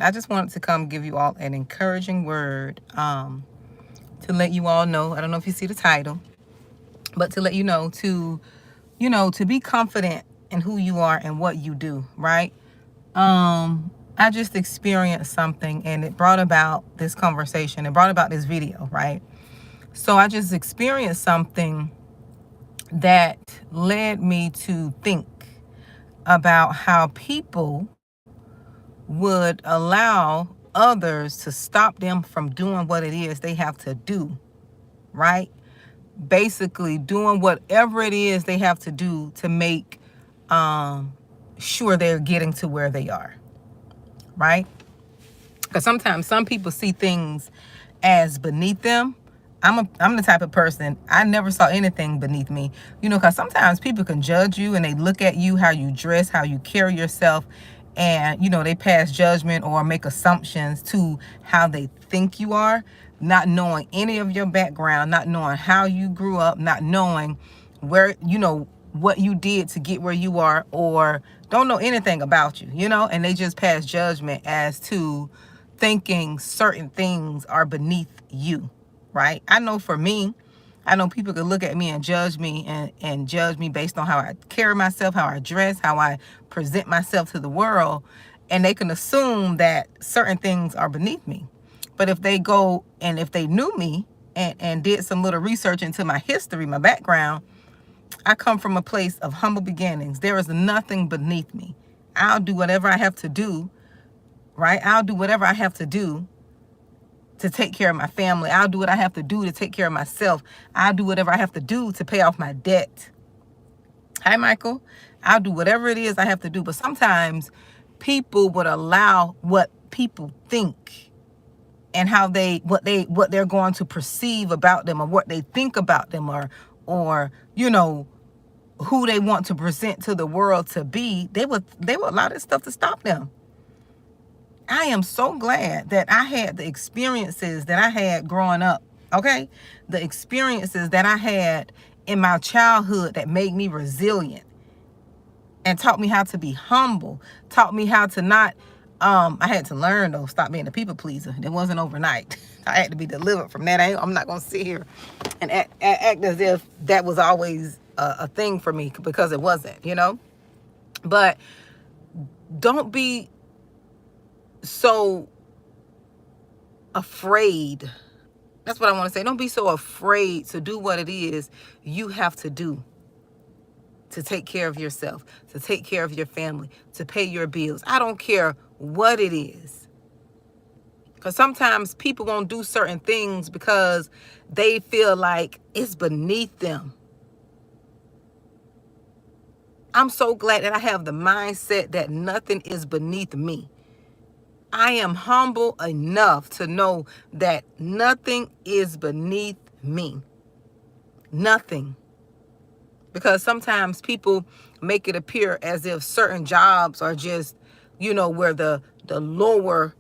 I just wanted to come give you all an encouraging word to let you all know. I don't know if you see the title, but to let you know to be confident in who you are and what you do, right? I just experienced something and it brought about this conversation. It brought about this video, right? So I just experienced something that led me to think about how people would allow others to stop them from doing what it is they have to do, right? Basically, doing whatever it is they have to do to make sure they're getting to where they are, right? Because sometimes some people see things as beneath them. I'm the type of person, I never saw anything beneath me. Because sometimes people can judge you and they look at you, how you dress, how you carry yourself, and they pass judgment or make assumptions to how they think you are, not knowing any of your background, not knowing how you grew up, not knowing where what you did to get where you are, or don't know anything about you, and they just pass judgment as to thinking certain things are beneath you, right? I know for me, I know people could look at me and judge me and judge me based on how I carry myself, how I dress, how I present myself to the world, and they can assume that certain things are beneath me. But if they go and if they knew me and did some little research into my history, my background, I come from a place of humble beginnings. There is nothing beneath me. I'll do whatever I have to do, right? I'll do whatever I have to do to take care of my family. I'll do what I have to do to take care of myself. I'll do whatever I have to do to pay off my debt. Hi, Michael. I'll do whatever it is I have to do. But sometimes people would allow what people think and how what they're going to perceive about them, or what they think about them, or who they want to present to the world to be. They would allow this stuff to stop them. I am so glad that I had the experiences that I had growing up, okay? The experiences that I had in my childhood that made me resilient and taught me how to be humble, taught me how to not, I had to learn, though, stop being a people pleaser. It wasn't overnight. I had to be delivered from that. I'm not going to sit here and act as if that was always a thing for me, because it wasn't. But don't be so afraid. That's what I want to say. Don't be so afraid to do what it is you have to do to take care of yourself, to take care of your family, to pay your bills. I don't care what it is. Because sometimes people won't do certain things because they feel like it's beneath them. I'm so glad that I have the mindset that nothing is beneath me. I am humble enough to know that nothing is beneath me. Nothing. Because sometimes people make it appear as if certain jobs are just, where the lower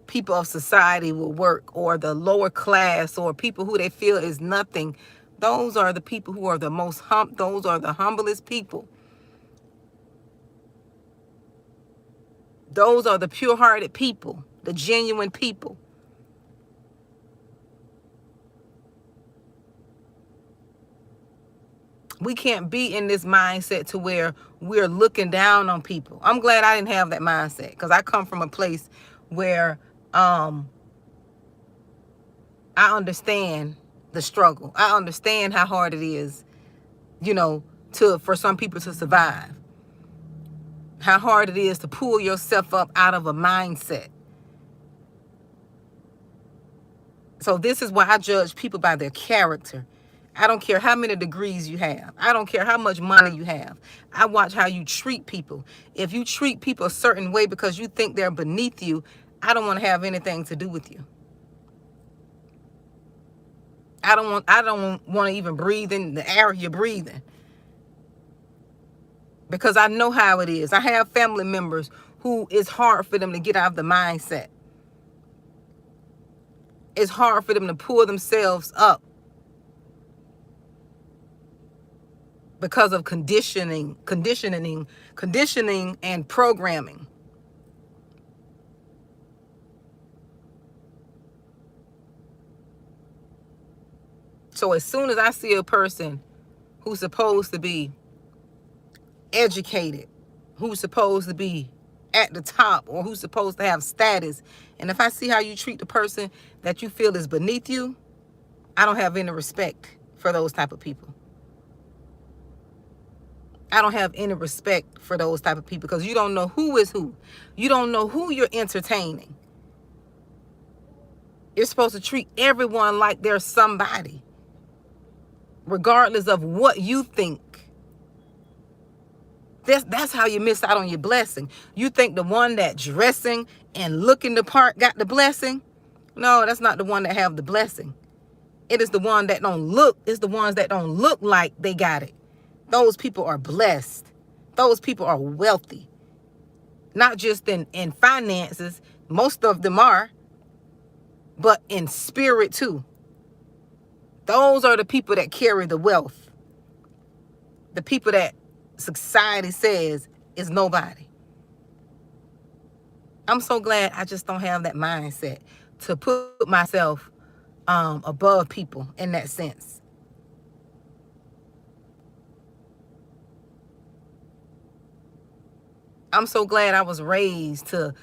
people of society will work, or the lower class, or people who they feel is nothing. Those are the people who are the most those are the humblest people. Those are the pure-hearted people, the genuine people. We can't be in this mindset to where we're looking down on people. I'm glad I didn't have that mindset, because I come from a place where I understand the struggle. I understand how hard it is, for some people to survive. How hard it is to pull yourself up out of a mindset. So this is why I judge people by their character. I don't care how many degrees you have. I don't care how much money you have. I watch how you treat people. If you treat people a certain way because you think they're beneath you, I don't want to have anything to do with you. I don't want to even breathe in the air you're breathing. Because I know how it is. I have family members who it's hard for them to get out of the mindset. It's hard for them to pull themselves up because of conditioning and programming. So as soon as I see a person who's supposed to be educated, who's supposed to be at the top, or who's supposed to have status, and if I see how you treat the person that you feel is beneath you, I don't have any respect for those type of people. I don't have any respect for those type of people, because you don't know who is who. You don't know who you're entertaining. You're supposed to treat everyone like they're somebody, regardless of what you think. That's how you miss out on your blessing. You think the one that dressing and looking the part got the blessing? No, that's not the one that have the blessing. It is the one that don't look. It's the ones that don't look like they got it. Those people are blessed. Those people are wealthy. Not just in finances. Most of them are. But in spirit too. Those are the people that carry the wealth. The people that society says is nobody. I'm so glad I just don't have that mindset to put myself above people in that sense. I'm so glad I was raised to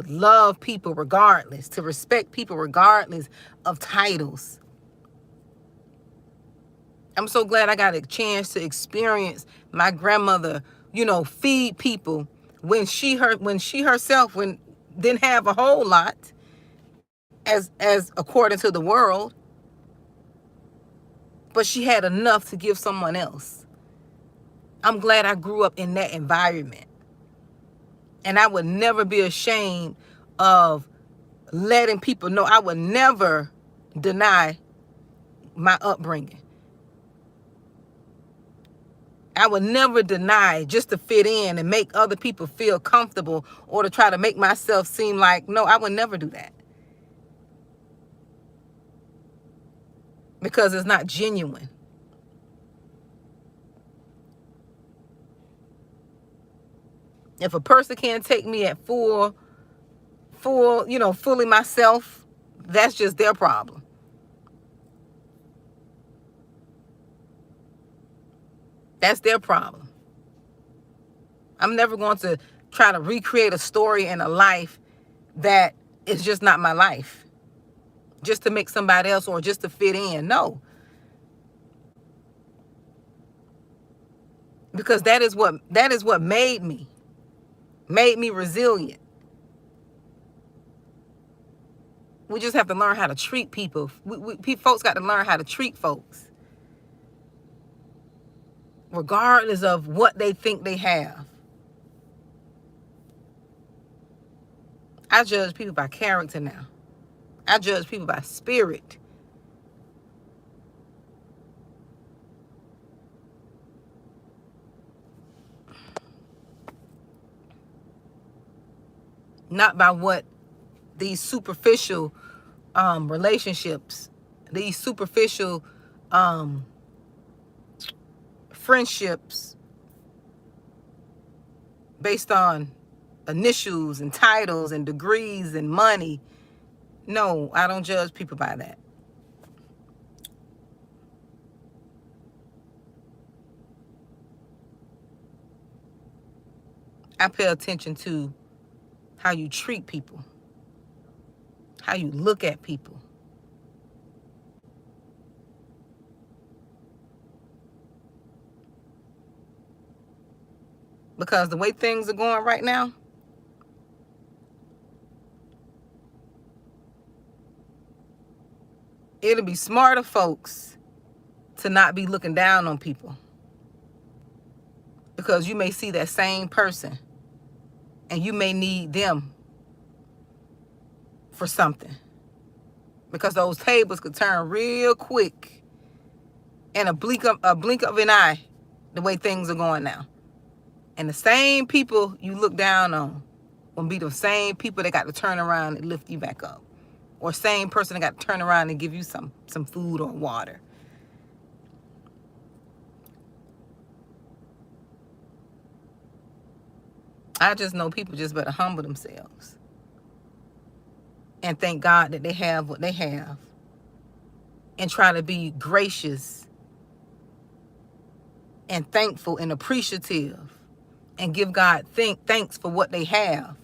love people regardless, to respect people regardless of titles. I'm so glad I got a chance to experience my grandmother, feed people when she herself didn't have a whole lot as according to the world, but she had enough to give someone else. I'm glad I grew up in that environment. And I would never be ashamed of letting people know. I would never deny my upbringing. I would never deny just to fit in and make other people feel comfortable, or to try to make myself seem like, no, I would never do that. Because it's not genuine. If a person can't take me at fully myself, that's just their problem. That's their problem. I'm never going to try to recreate a story in a life that is just not my life, just to make somebody else or just to fit in. No. Because that is what made me resilient. We just have to learn how to treat people. Folks got to learn how to treat folks, regardless of what they think they have. I judge people by character now. I judge people by spirit. Not by what these superficial relationships, these superficial friendships based on initials and titles and degrees and money. No, I don't judge people by that. I pay attention to how you treat people, how you look at people. Because the way things are going right now, it'll be smarter folks to not be looking down on people. Because you may see that same person and you may need them for something. Because those tables could turn real quick in a blink of an eye, the way things are going now. And the same people you look down on will be the same people that got to turn around and lift you back up. Or same person that got to turn around and give you some food or water. I just know people just better humble themselves and thank God that they have what they have. and try to be gracious and thankful and appreciative and give God thanks for what they have.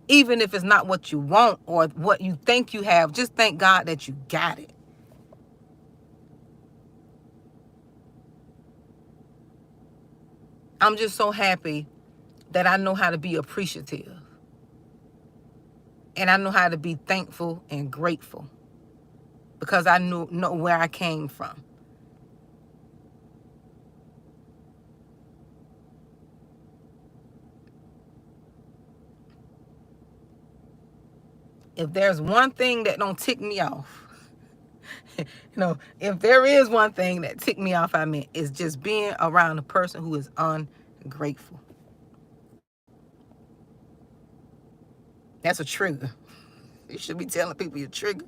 Even if it's not what you want or what you think you have, just thank God that you got it. I'm just so happy that I know how to be appreciative. And I know how to be thankful and grateful because I know where I came from. If there's one thing that don't tick me off, if there is one thing that tick me off, is just being around a person who is ungrateful. That's a trigger. You should be telling people you're trigger,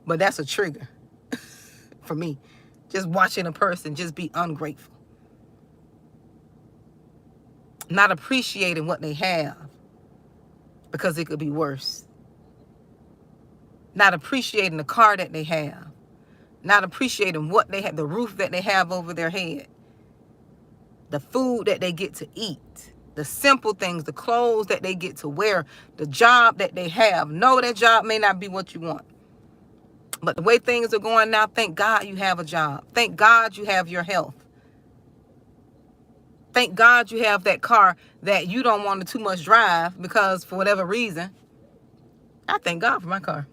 but that's a trigger for me. Just watching a person just be ungrateful. Not appreciating what they have because it could be worse. Not appreciating the car that they have. Not appreciating what they have, the roof that they have over their head. The food that they get to eat. The simple things, the clothes that they get to wear. The job that they have. No, that job may not be what you want. But the way things are going now, thank God you have a job. Thank God you have your health. Thank God you have that car that you don't want to too much drive because for whatever reason. I thank God for my car.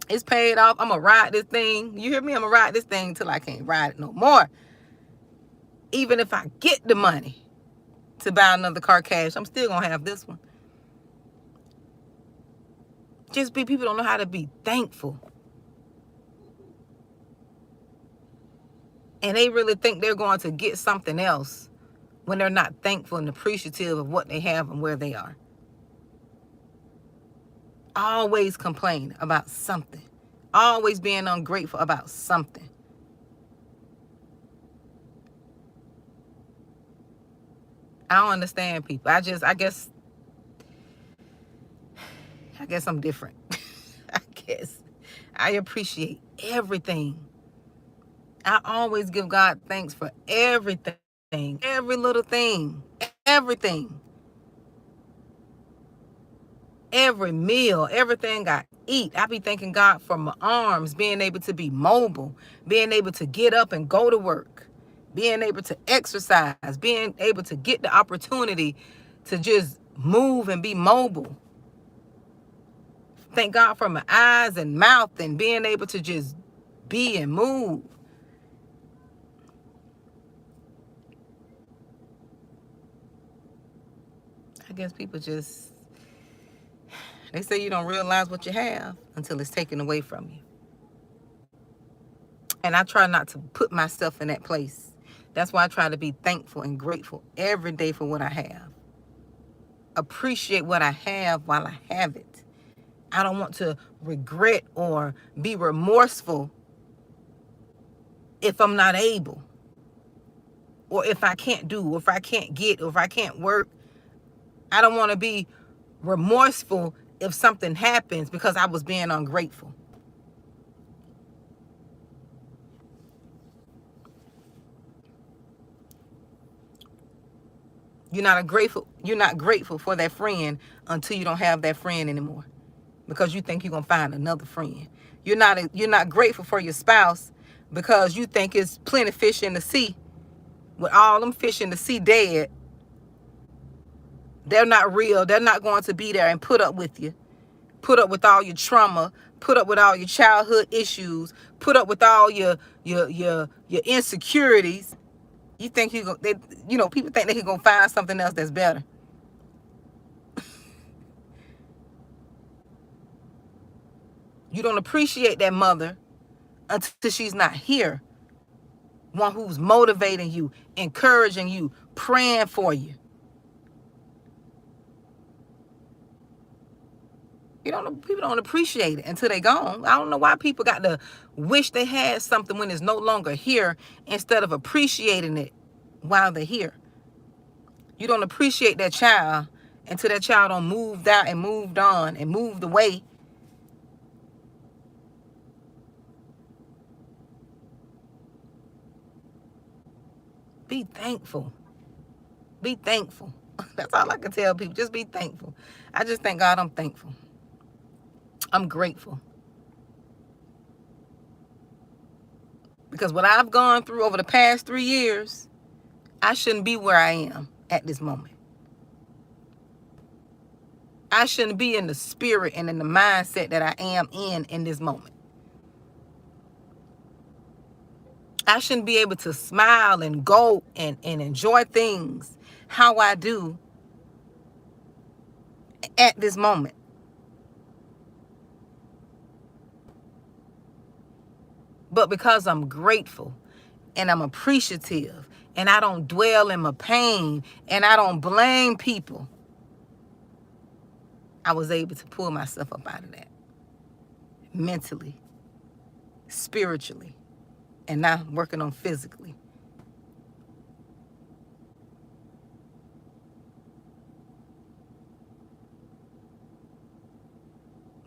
It's paid off. I'm going to ride this thing. You hear me? I'm going to ride this thing till I can't ride it no more. Even if I get the money to buy another car cash, I'm still going to have this one. People don't know how to be thankful. And they really think they're going to get something else when they're not thankful and appreciative of what they have and where they are. Always complain about something. Always being ungrateful about something. I don't understand people. I guess I'm different. I guess I appreciate everything. I always give God thanks for everything. Every little thing. Everything. Every meal, everything I eat. I be thanking God for my arms, being able to be mobile, being able to get up and go to work, being able to exercise, being able to get the opportunity to just move and be mobile. Thank God for my eyes and mouth and being able to just be and move. I guess people just... They say you don't realize what you have until it's taken away from you. And I try not to put myself in that place. That's why I try to be thankful and grateful every day for what I have. Appreciate what I have while I have it. I don't want to regret or be remorseful if I'm not able. Or if I can't do, or if I can't get, or if I can't work. I don't want to be remorseful if something happens because I was being ungrateful. You're not grateful for that friend until you don't have that friend anymore because you think you're going to find another friend. You're not grateful for your spouse because you think it's plenty of fish in the sea. With all them fish in the sea dead, they're not real. They're not going to be there and put up with you. Put up with all your trauma, put up with all your childhood issues, put up with all your insecurities. You think people think they can go find something else that's better. You don't appreciate that mother until she's not here. One who's motivating you, encouraging you, praying for you. People don't appreciate it until they gone. I don't know why people got to wish they had something when it's no longer here instead of appreciating it while they're here. You don't appreciate that child until that child done moved out and moved on and moved away. Be thankful. Be thankful. That's all I can tell people. Just be thankful. I just thank God I'm thankful. I'm grateful. Because what I've gone through over the past 3 years, I shouldn't be where I am at this moment. I shouldn't be in the spirit and in the mindset that I am in this moment. I shouldn't be able to smile and go and enjoy things how I do at this moment. But because I'm grateful and I'm appreciative and I don't dwell in my pain and I don't blame people, I was able to pull myself up out of that mentally, spiritually, and now working on physically.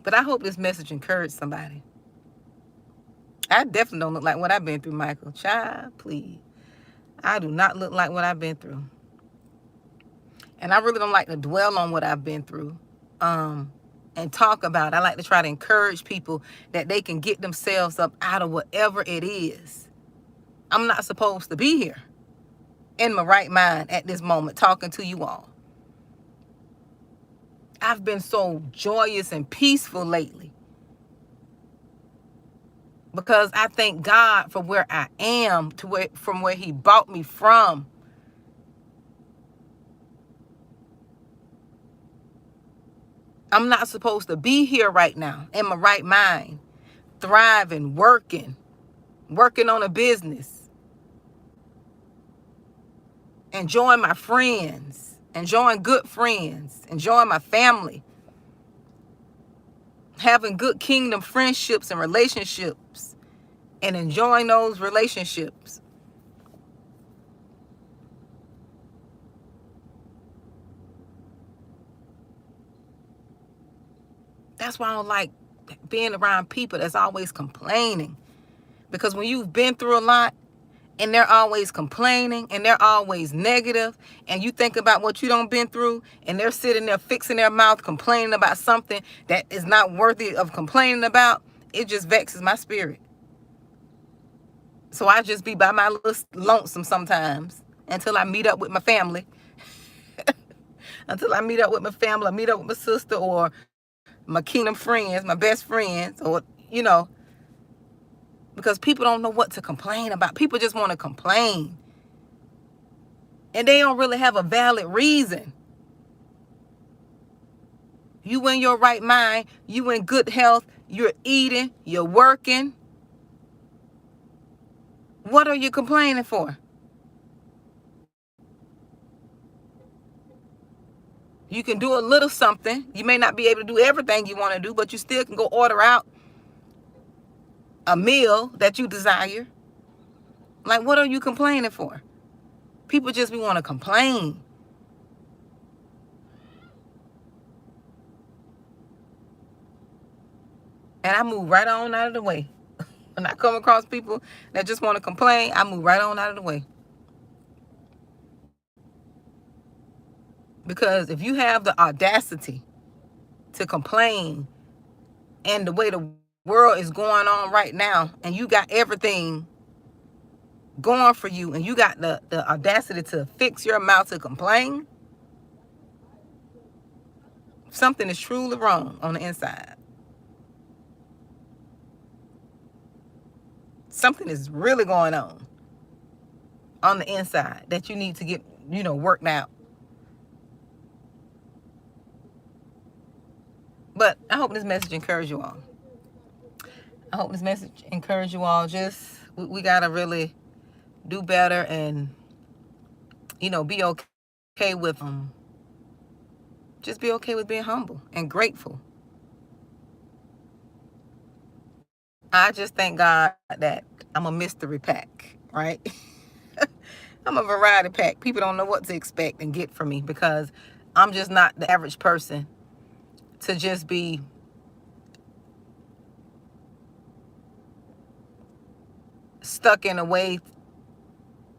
But I hope this message encouraged somebody. I definitely don't look like what I've been through, Michael. Child, please. I do not look like what I've been through. And I really don't like to dwell on what I've been through and talk about it. I like to try to encourage people that they can get themselves up out of whatever it is. I'm not supposed to be here in my right mind at this moment talking to you all. I've been so joyous and peaceful lately because I thank God for where I am from where he brought me from. I'm not supposed to be here right now in my right mind, thriving, working on a business, enjoying my friends, enjoying good friends, enjoying my family, having good kingdom friendships and relationships, and enjoying those relationships. That's why I don't like being around people that's always complaining. Because when you've been through a lot and they're always complaining and they're always negative, and you think about what you done been through and they're sitting there fixing their mouth complaining about something that is not worthy of complaining about, it just vexes my spirit. So I just be by my little lonesome sometimes until I meet up with my family. Until I meet up with my family, I meet up with my sister or my kingdom friends, my best friends, or, because people don't know what to complain about. People just want to complain. And they don't really have a valid reason. You in your right mind, you in good health, you're eating, you're working. What are you complaining for? You can do a little something. You may not be able to do everything you want to do, but you still can go order out a meal that you desire. Like, what are you complaining for? People just want to complain. And I move right on out of the way. When I come across people that just want to complain, I move right on out of the way. Because if you have the audacity to complain and the way the world is going on right now, and you got everything going for you, and you got the audacity to fix your mouth to complain, something is truly wrong on the inside. Something is really going on the inside that you need to get, worked out. But I hope this message encouraged you all. I hope this message encouraged you all. Just, we got to really do better and, be okay with just be okay with being humble and grateful. I just thank God that I'm a mystery pack, right? I'm a variety pack. People don't know what to expect and get from me because I'm just not the average person to just be stuck in a way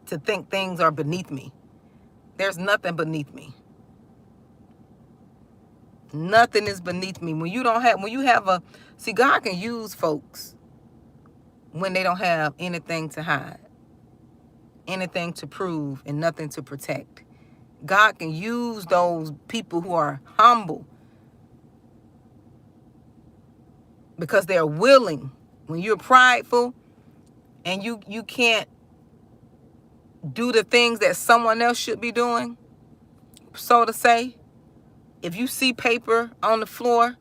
to think things are beneath me. There's nothing beneath me. Nothing is beneath me. When you have a, see, God can use folks when they don't have anything to hide, anything to prove, and nothing to protect. God can use those people who are humble because they're willing. When you're prideful and you can't do the things that someone else should be doing, so to say, if you see paper on the floor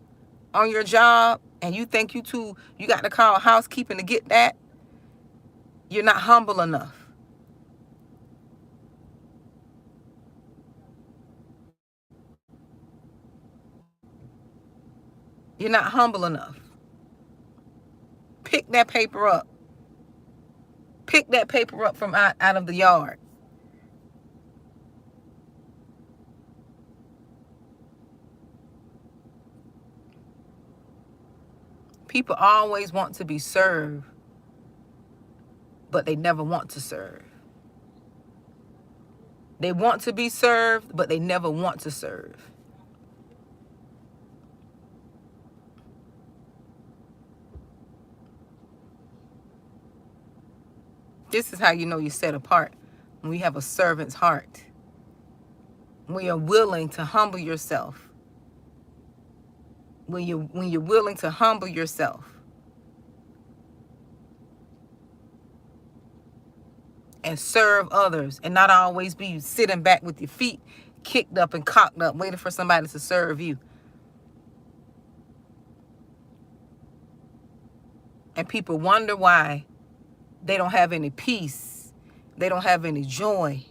on your job and you think you got to call housekeeping to get that, you're not humble enough. You're not humble enough. Pick that paper up. Pick that paper up from out of the yard. People always want to be served, but they never want to serve. They want to be served, but they never want to serve. This is how you know you're set apart. When you have a servant's heart. When you're willing to humble yourself. When you're willing to humble yourself. And serve others. And not always be sitting back with your feet kicked up and cocked up, waiting for somebody to serve you. And people wonder why they don't have any peace. They don't have any joy.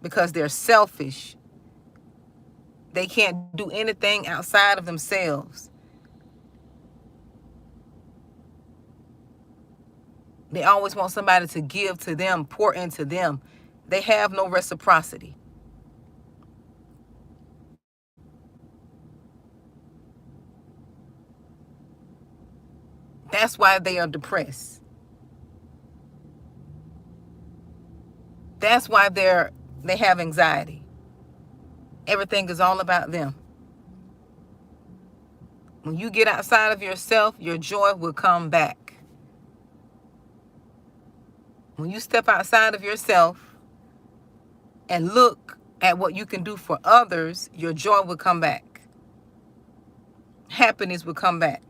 Because they're selfish. They can't do anything outside of themselves. They always want somebody to give to them, pour into them. They have no reciprocity. That's why they are depressed. That's why they have anxiety. Everything is all about them. When you get outside of yourself, your joy will come back. When you step outside of yourself and look at what you can do for others, your joy will come back. Happiness will come back.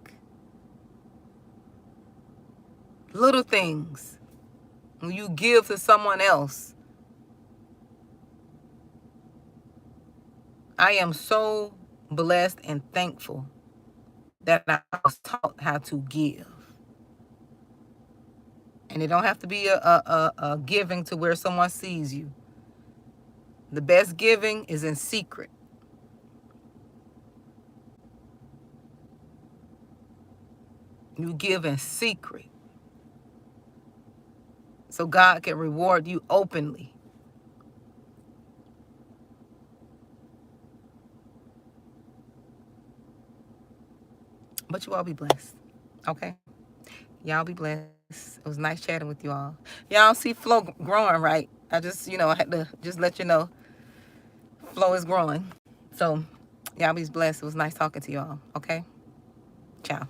Little things. When you give to someone else. I am so blessed and thankful that I was taught how to give. And it don't have to be a giving to where someone sees you. The best giving is in secret. You give in secret. So God can reward you openly. But you all be blessed. Okay? Y'all be blessed. It was nice chatting with you all. Y'all see Flo growing, right? I just, I had to just let you know. Flo is growing. So y'all be blessed. It was nice talking to y'all. Okay? Ciao.